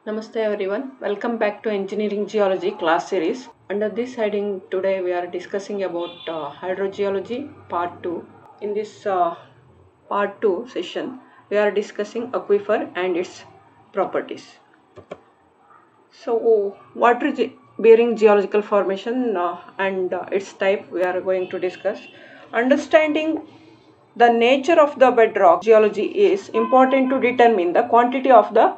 Namaste everyone. Welcome back to Engineering Geology class series. Under this heading, today we are discussing about hydrogeology part 2. In this part 2 session, we are discussing aquifer and its properties. So, water bearing geological formation and its type we are going to discuss. Understanding the nature of the bedrock geology is important to determine the quantity of the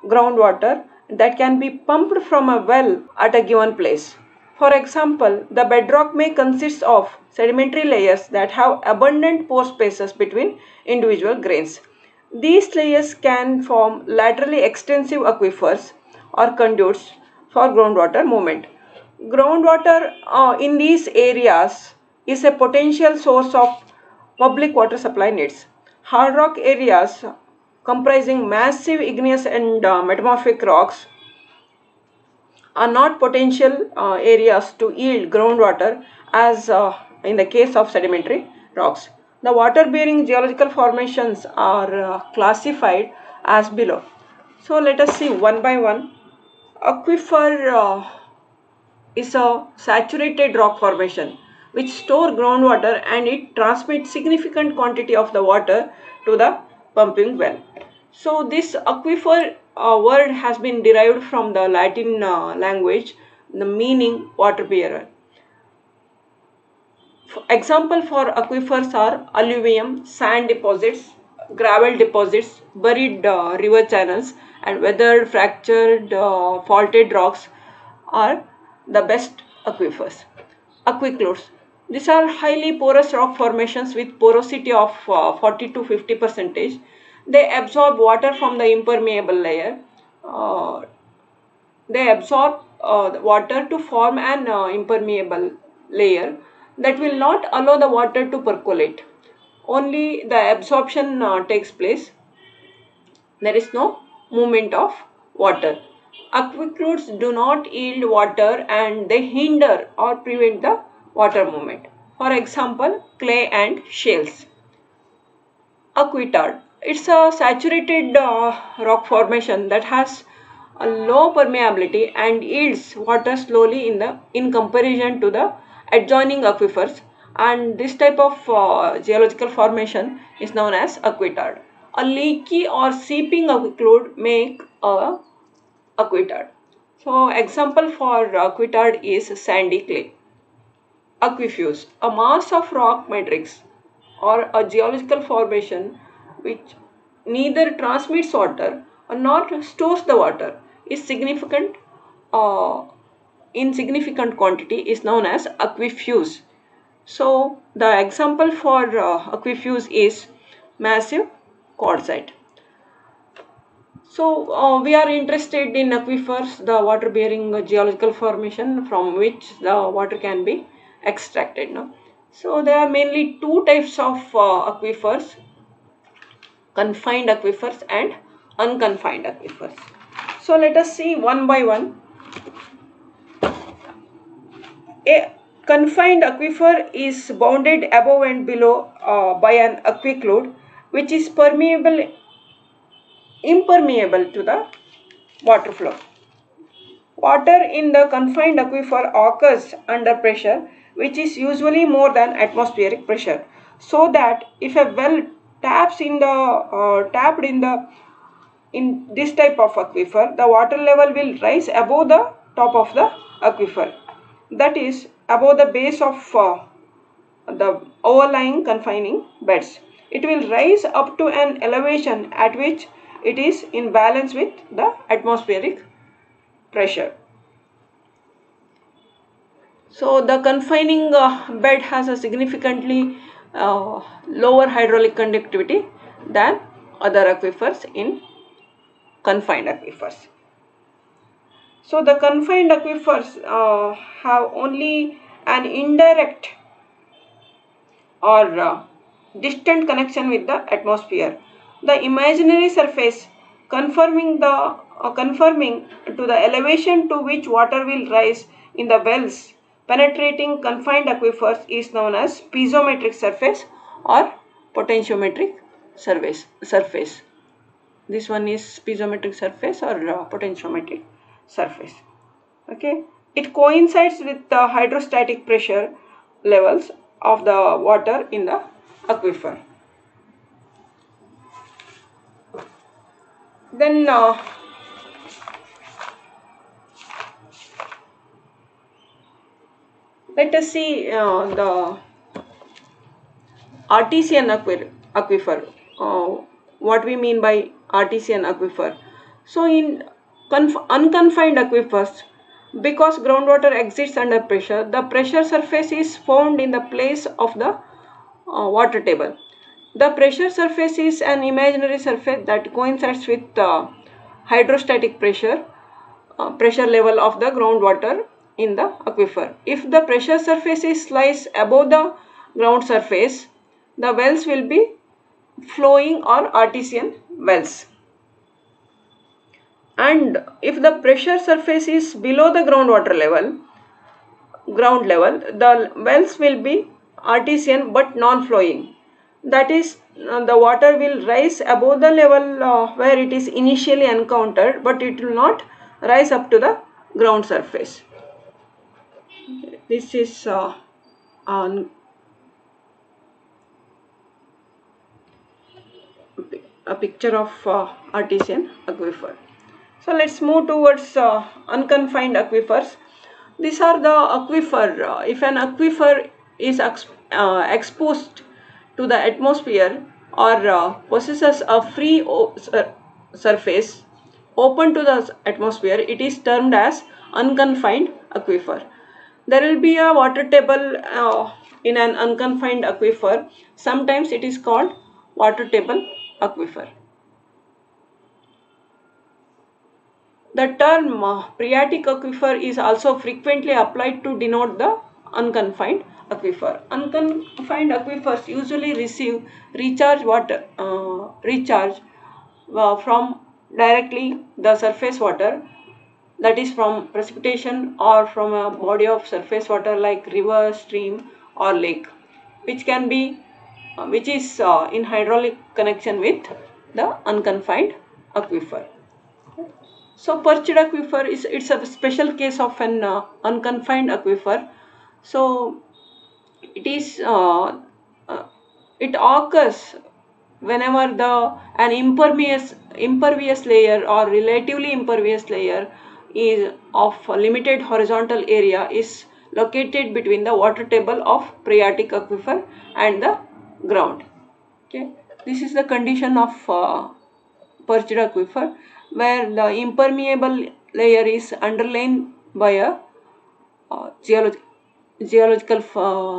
groundwater that can be pumped from a well at a given place. For example, the bedrock may consist of sedimentary layers that have abundant pore spaces between individual grains. These layers can form laterally extensive aquifers or conduits for groundwater movement. Groundwater in these areas is a potential source of public water supply needs. Hard rock areas comprising massive igneous and metamorphic rocks are not potential areas to yield groundwater as in the case of sedimentary rocks. The water-bearing geological formations are classified as below. So let us see one by one. Aquifer is a saturated rock formation which store groundwater and it transmits significant quantity of the water to the pumping well. So this aquifer word has been derived from the Latin language, the meaning water bearer. Example for aquifers are alluvium, sand deposits, gravel deposits, buried river channels, and weathered, fractured, faulted rocks are the best aquifers. Aquicludes. These are highly porous rock formations with porosity of 40 to 50%. They absorb water from the impermeable layer. They absorb water to form an impermeable layer that will not allow the water to percolate. Only the absorption takes place. There is no movement of water. Aquicludes do not yield water and they hinder or prevent the water movement. For example, clay and shales. Aquitard. It's a saturated rock formation that has a low permeability and yields water slowly in comparison to the adjoining aquifers, and this type of geological formation is known as aquitard. A leaky or seeping aquiclude make a aquitard. So example for aquitard is sandy clay. Aquifuse, a mass of rock matrix or a geological formation which neither transmits water nor stores the water, is significant in significant quantity, is known as aquifuse. So the example for aquifuse is massive quartzite. So we are interested in aquifers, the water bearing geological formation from which the water can be extracted. No? So there are mainly two types of aquifers: confined aquifers and unconfined aquifers. So let us see one by one. A confined aquifer is bounded above and below by an aquiclude which is impermeable to the water flow. Water in the confined aquifer occurs under pressure which is usually more than atmospheric pressure, so that if a well tapped in this type of aquifer, the water level will rise above the top of the aquifer, that is above the base of the overlying confining beds. It will rise up to an elevation at which it is in balance with the atmospheric pressure. So the confining bed has a significantly lower hydraulic conductivity than other aquifers in confined aquifers. So the confined aquifers have only an indirect or distant connection with the atmosphere. The imaginary surface confirming to the elevation to which water will rise in the wells penetrating confined aquifers is known as piezometric surface or potentiometric surface. This one is piezometric surface or potentiometric surface. Okay, it coincides with the hydrostatic pressure levels of the water in the aquifer. Then let us see the artesian aquifer. What we mean by artesian aquifer. So in unconfined aquifers, because groundwater exists under pressure, the pressure surface is found in the place of the water table. The pressure surface is an imaginary surface that coincides with hydrostatic pressure level of the groundwater in the aquifer. If the pressure surface lies above the ground surface, the wells will be flowing or artesian wells. And if the pressure surface is below the ground level, the wells will be artesian but non-flowing. That is, the water will rise above the level where it is initially encountered, but it will not rise up to the ground surface. This is a picture of artesian aquifer. So let's move towards unconfined aquifers. These are the aquifer. If an aquifer is exposed to the atmosphere or possesses a free surface open to the atmosphere, it is termed as unconfined aquifer. There will be a water table in an unconfined aquifer. Sometimes it is called water table aquifer. The term phreatic aquifer is also frequently applied to denote the unconfined aquifer. Unconfined aquifers usually receive recharge from directly the surface water, that is from precipitation or from a body of surface water like river, stream or lake, which is in hydraulic connection with the unconfined aquifer. So perched aquifer it's a special case of an unconfined aquifer. So it occurs whenever an impervious layer or relatively impervious layer is of a limited horizontal area is located between the water table of phreatic aquifer and the ground. Okay, this is the condition of perched aquifer, where the impermeable layer is underlain by a geological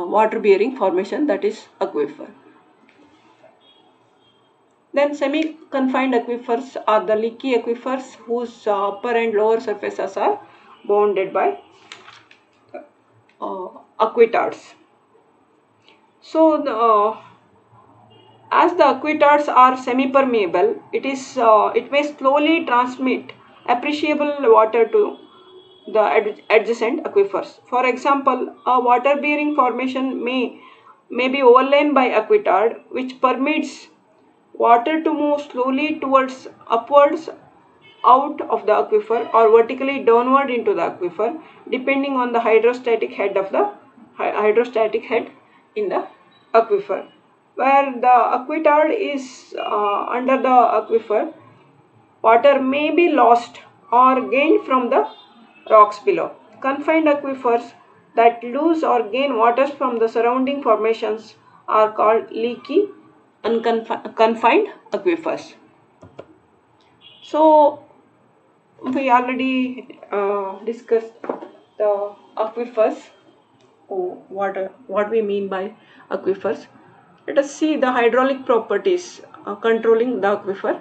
water bearing formation, that is aquifer. Then semi-confined aquifers are the leaky aquifers whose upper and lower surfaces are bounded by aquitars. So as the aquitars are semi-permeable, it may slowly transmit appreciable water to the adjacent aquifers. For example, a water-bearing formation may be overlain by aquitard, which permits water to move slowly upwards out of the aquifer or vertically downward into the aquifer, depending on the hydrostatic head in the aquifer. Where the aquitard is under the aquifer, water may be lost or gained from the rocks below. Confined aquifers that lose or gain water from the surrounding formations are called leaky confined aquifers. So we already discussed the aquifers. What we mean by aquifers. Let us see the hydraulic properties controlling the aquifer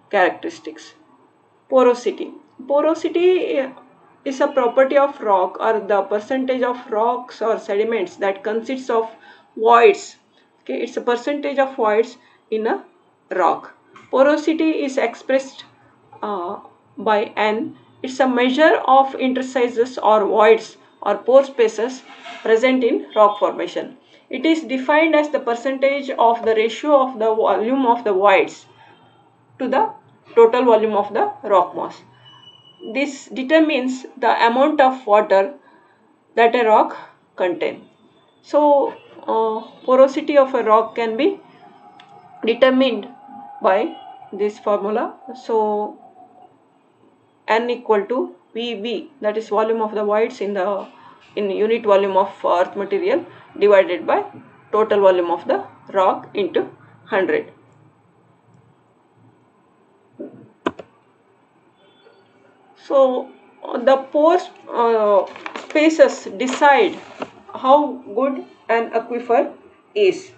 characteristics. Porosity. Porosity is a property of rock, or the percentage of rocks or sediments that consists of voids. Okay, it's a percentage of voids in a rock. Porosity is expressed by N. It's a measure of interstices or voids or pore spaces present in rock formation. It is defined as the percentage of the ratio of the volume of the voids to the total volume of the rock mass. This determines the amount of water that a rock contains. So, porosity of a rock can be determined by this formula. So, N equal to VV, that is volume of the voids in unit volume of earth material, divided by total volume of the rock into 100. So the pore spaces decide how good an aquifer is.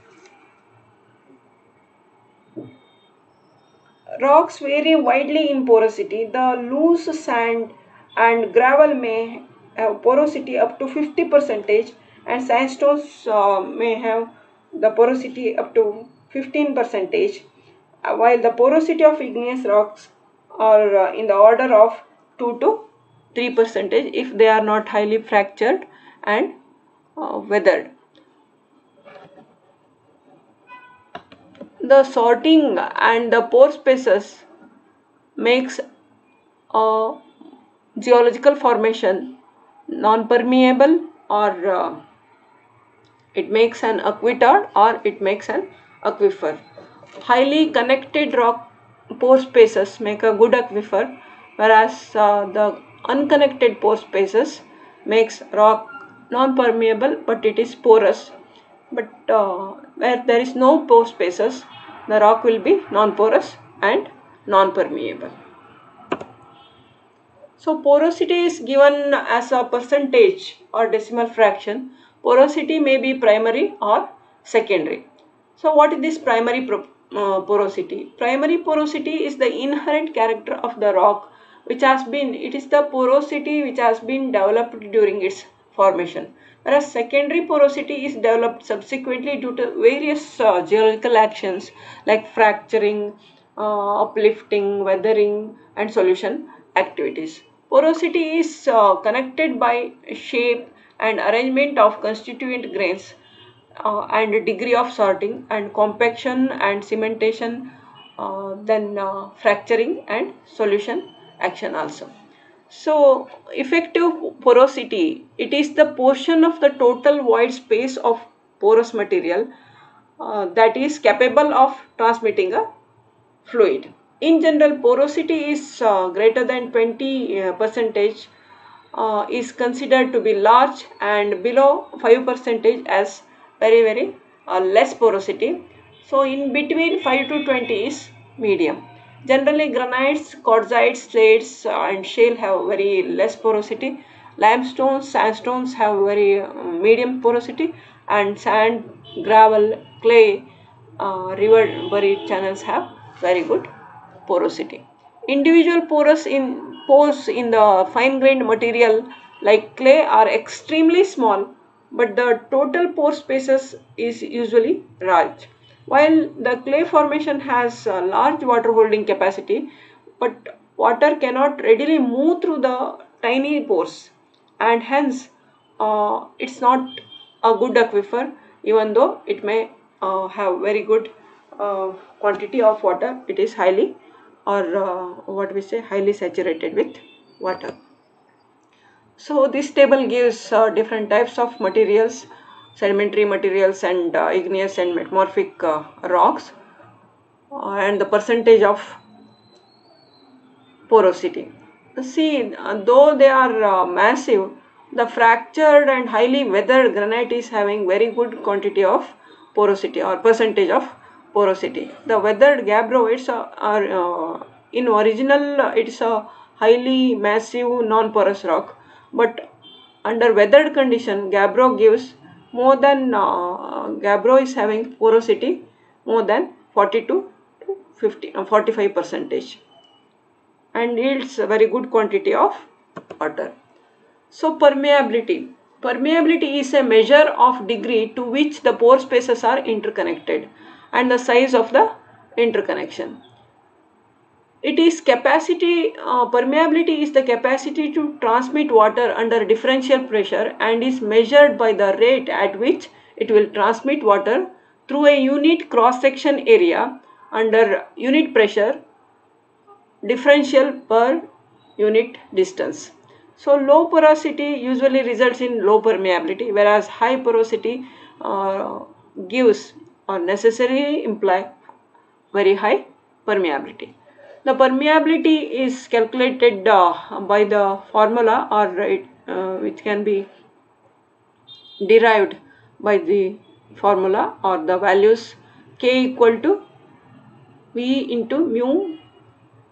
Rocks vary widely in porosity. The loose sand and gravel may have porosity up to 50%, and sandstones may have the porosity up to 15%, while the porosity of igneous rocks are in the order of 2 to 3% if they are not highly fractured and weathered. The sorting and the pore spaces makes a geological formation non-permeable, or it makes an aquitard, or it makes an aquifer. Highly connected rock pore spaces make a good aquifer, whereas the unconnected pore spaces makes rock non-permeable, but it is porous. But where there is no pore spaces, the rock will be non-porous and non-permeable. So porosity is given as a percentage or decimal fraction. Porosity may be primary or secondary. So what is this primary porosity? Primary porosity is the inherent character of the rock it is the porosity which has been developed during its formation. Whereas secondary porosity is developed subsequently due to various geological actions like fracturing, uplifting, weathering and solution activities. Porosity is connected by shape and arrangement of constituent grains and degree of sorting and compaction and cementation, then fracturing and solution action also. So effective porosity, it is the portion of the total void space of porous material that is capable of transmitting a fluid. In general, porosity is greater than 20% is considered to be large, and below 5% as very less porosity. So in between 5 to 20 is medium. Generally, granites, quartzites, slates and shale have very less porosity. Limestones, sandstones have very medium porosity, and sand, gravel, clay, river buried channels have very good porosity. Individual pores in the fine-grained material like clay are extremely small, but the total pore spaces is usually large. While the clay formation has a large water holding capacity, but water cannot readily move through the tiny pores, and hence it's not a good aquifer, even though it may have very good quantity of water. It is highly, or highly saturated with water. So this table gives different types of materials, sedimentary materials and igneous and metamorphic rocks, and the percentage of porosity. See, though they are massive, the fractured and highly weathered granite is having very good quantity of porosity or percentage of porosity. The weathered gabbroids are in original it's a highly massive non-porous rock, but under weathered condition gabbro gives more than gabbro is having porosity more than 40 to 45% and yields a very good quantity of water. So permeability. Permeability is a measure of degree to which the pore spaces are interconnected and the size of the interconnection. It is permeability is the capacity to transmit water under differential pressure and is measured by the rate at which it will transmit water through a unit cross-section area under unit pressure differential per unit distance. So low porosity usually results in low permeability, whereas high porosity gives or necessarily imply very high permeability. The permeability is calculated by the formula, or which can be derived by the formula or the values K equal to V into mu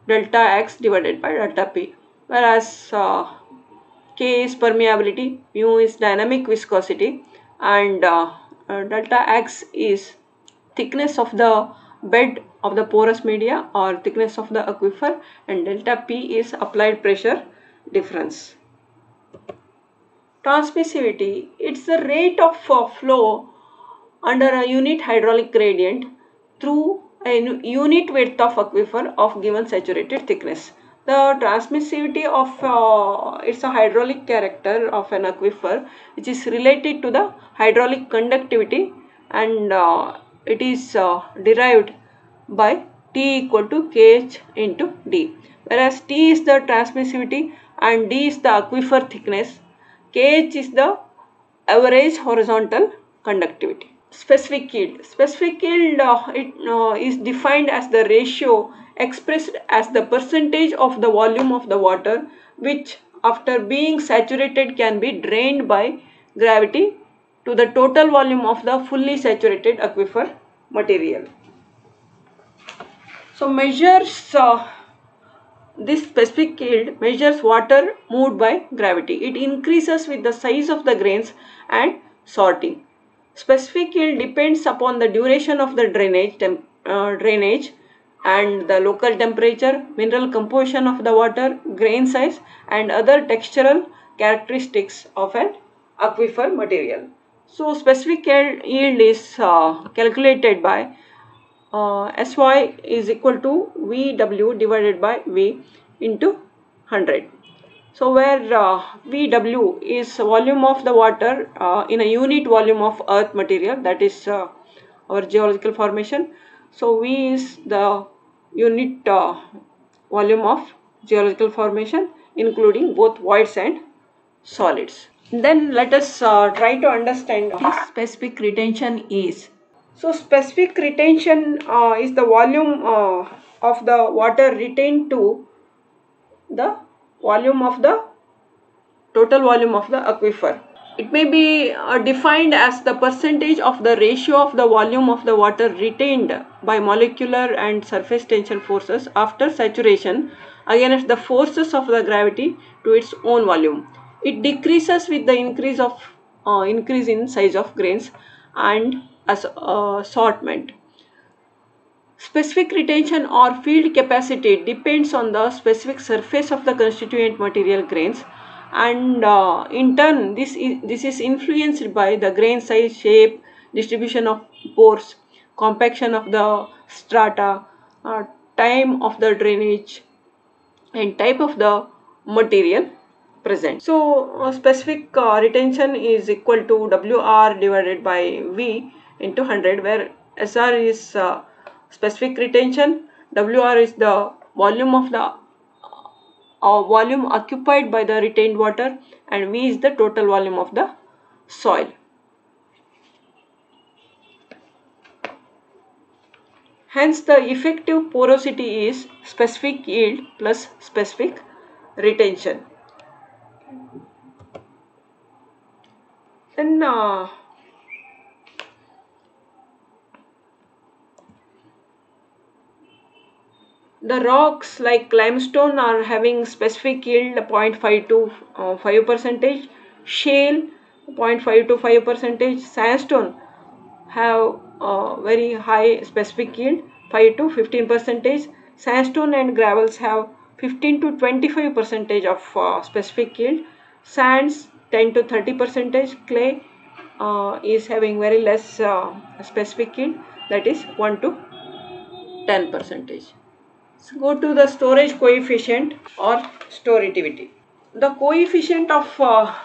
delta X divided by delta P, whereas K is permeability, mu is dynamic viscosity, and delta X is thickness of the bed of the porous media or thickness of the aquifer, and delta P is applied pressure difference. Transmissivity, it's the rate of flow under a unit hydraulic gradient through a unit width of aquifer of given saturated thickness. The transmissivity of it's a hydraulic character of an aquifer, which is related to the hydraulic conductivity, and it is derived by T equal to Kh into D, whereas T is the transmissivity and D is the aquifer thickness. Kh is the average horizontal conductivity. Specific yield. Specific yield is defined as the ratio expressed as the percentage of the volume of the water which after being saturated can be drained by gravity to the total volume of the fully saturated aquifer material. So measures this specific yield measures water moved by gravity. It increases with the size of the grains and sorting. Specific yield depends upon the duration of the drainage and the local temperature, mineral composition of the water, grain size, and other textural characteristics of an aquifer material. So specific yield is calculated by Sy is equal to Vw divided by V into 100. So where Vw is volume of the water in a unit volume of earth material, that is our geological formation. So V is the unit volume of geological formation including both voids and solids. Then let us try to understand what specific retention is. So specific retention is the volume of the water retained to the volume of the total volume of the aquifer. It may be defined as the percentage of the ratio of the volume of the water retained by molecular and surface tension forces after saturation against the forces of the gravity to its own volume. It decreases with the increase in size of grains and assortment. Specific retention or field capacity depends on the specific surface of the constituent material grains, and in turn this is influenced by the grain size, shape, distribution of pores, compaction of the strata, time of the drainage, and type of the material present. So specific retention is equal to Wr divided by V into 100, where Sr is specific retention, Wr is the volume of the volume occupied by the retained water, and V is the total volume of the soil. Hence the effective porosity is specific yield plus specific retention. Then the rocks like limestone are having specific yield 0.5 to 5%, shale 0.5 to 5%, sandstone have very high specific yield 5 to 15%, sandstone and gravels have 15 to 25% of specific yield, sands 10 to 30%, clay is having very less specific yield, that is 1 to 10%. So go to the storage coefficient or storativity. The coefficient of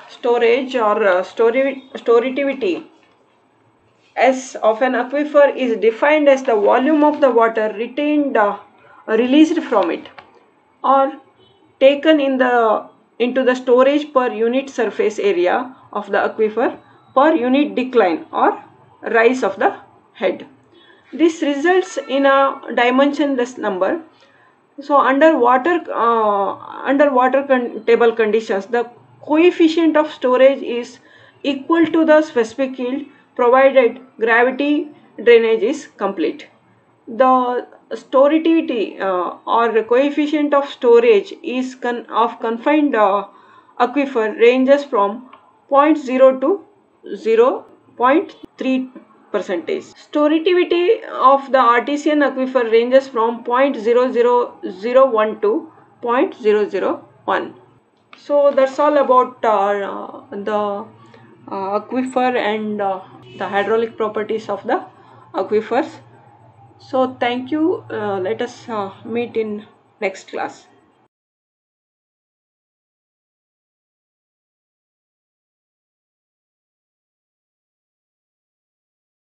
storage or storativity S of an aquifer is defined as the volume of the water retained released from it. are taken into the storage per unit surface area of the aquifer per unit decline or rise of the head. This results in a dimensionless number. So under water table conditions, the coefficient of storage is equal to the specific yield provided gravity drainage is complete. The storativity or the coefficient of storage is of confined aquifer ranges from zero point 0 to 0.3 percentage. Storativity of the artesian aquifer ranges from 0.00001 to 0.001. So that's all about the aquifer and the hydraulic properties of the aquifers. So thank you. Let us meet in next class.